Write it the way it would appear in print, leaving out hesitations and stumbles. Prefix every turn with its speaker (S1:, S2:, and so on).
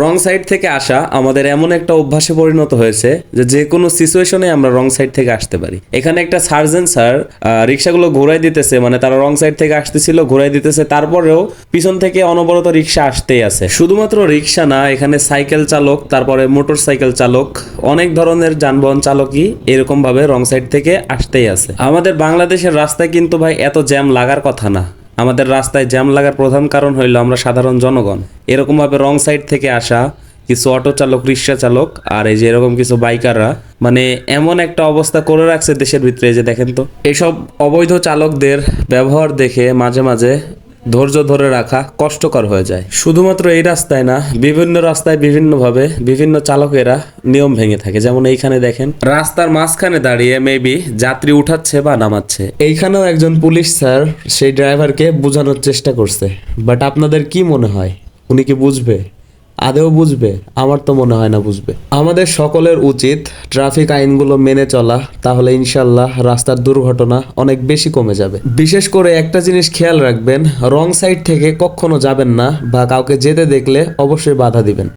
S1: Wrong side থেকে আসা আমাদের এমন একটা অভ্যাসে পরিণত হয়েছে যে কোনো সিচুয়েশনে আমরা রং সাইড থেকে আসতে পারি। এখানে একটা সার্জন স্যার রিক্সাগুলো ঘোরাই দিতেছে, মানে তারা রং সাইড থেকে আসতেছিল ঘোরাই দিতেছে, তারপরেও পিছন থেকে অনবরত রিক্সা আসতেই আছে। শুধুমাত্র রিক্সা না, এখানে সাইকেল চালক, তারপরে মোটর সাইকেল চালক, অনেক ধরনের যানবাহন চালকই এরকম ভাবে রং সাইড থেকে আসতেই আছে। আমাদের বাংলাদেশের রাস্তায় কিন্তু ভাই এত জ্যাম লাগার কথা না। আমাদের রাস্তায় জ্যাম লাগার প্রধান কারণ হইল আমরা সাধারণ জনগণ। এরকমভাবে রং সাইড থেকে আসা কিছু অটো চালক, রিক্সা চালক, আর এই যে এরকম কিছু বাইকাররা মানে এমন একটা অবস্থা করে রাখছে দেশের ভিতরে যে দেখেন তো, এসব অবৈধ চালকদের ব্যবহার দেখে মাঝে মাঝে ধৈর্য ধরে রাখা কষ্টকর হয়ে যায়। শুধুমাত্র এই রাস্তায় না, বিভিন্ন রাস্তায় বিভিন্নভাবে বিভিন্ন চালকেরা নিয়ম ভেঙে থাকে। যেমন এইখানে দেখেন, রাস্তার মাঝখানে দাঁড়িয়ে মেবি যাত্রী উঠাচ্ছে বা নামাচ্ছে। এইখানেও একজন পুলিশ স্যার সেই ড্রাইভারকে বোঝানোর চেষ্টা করছে, বাট আপনাদের কি মনে হয় উনি কি বুঝবে? আদেও বুঝবে? আমার তো মনে হয় না বুঝবে। আমাদের সকলের উচিত ট্রাফিক আইনগুলো মেনে চলা, তাহলে ইনশাল্লাহ রাস্তার দুর্ঘটনা অনেক বেশি কমে যাবে। বিশেষ করে একটা জিনিস খেয়াল রাখবেন, রং সাইড থেকে কখনো যাবেন না বা কাউকে যেতে দেখলে অবশ্যই বাধা দিবেন।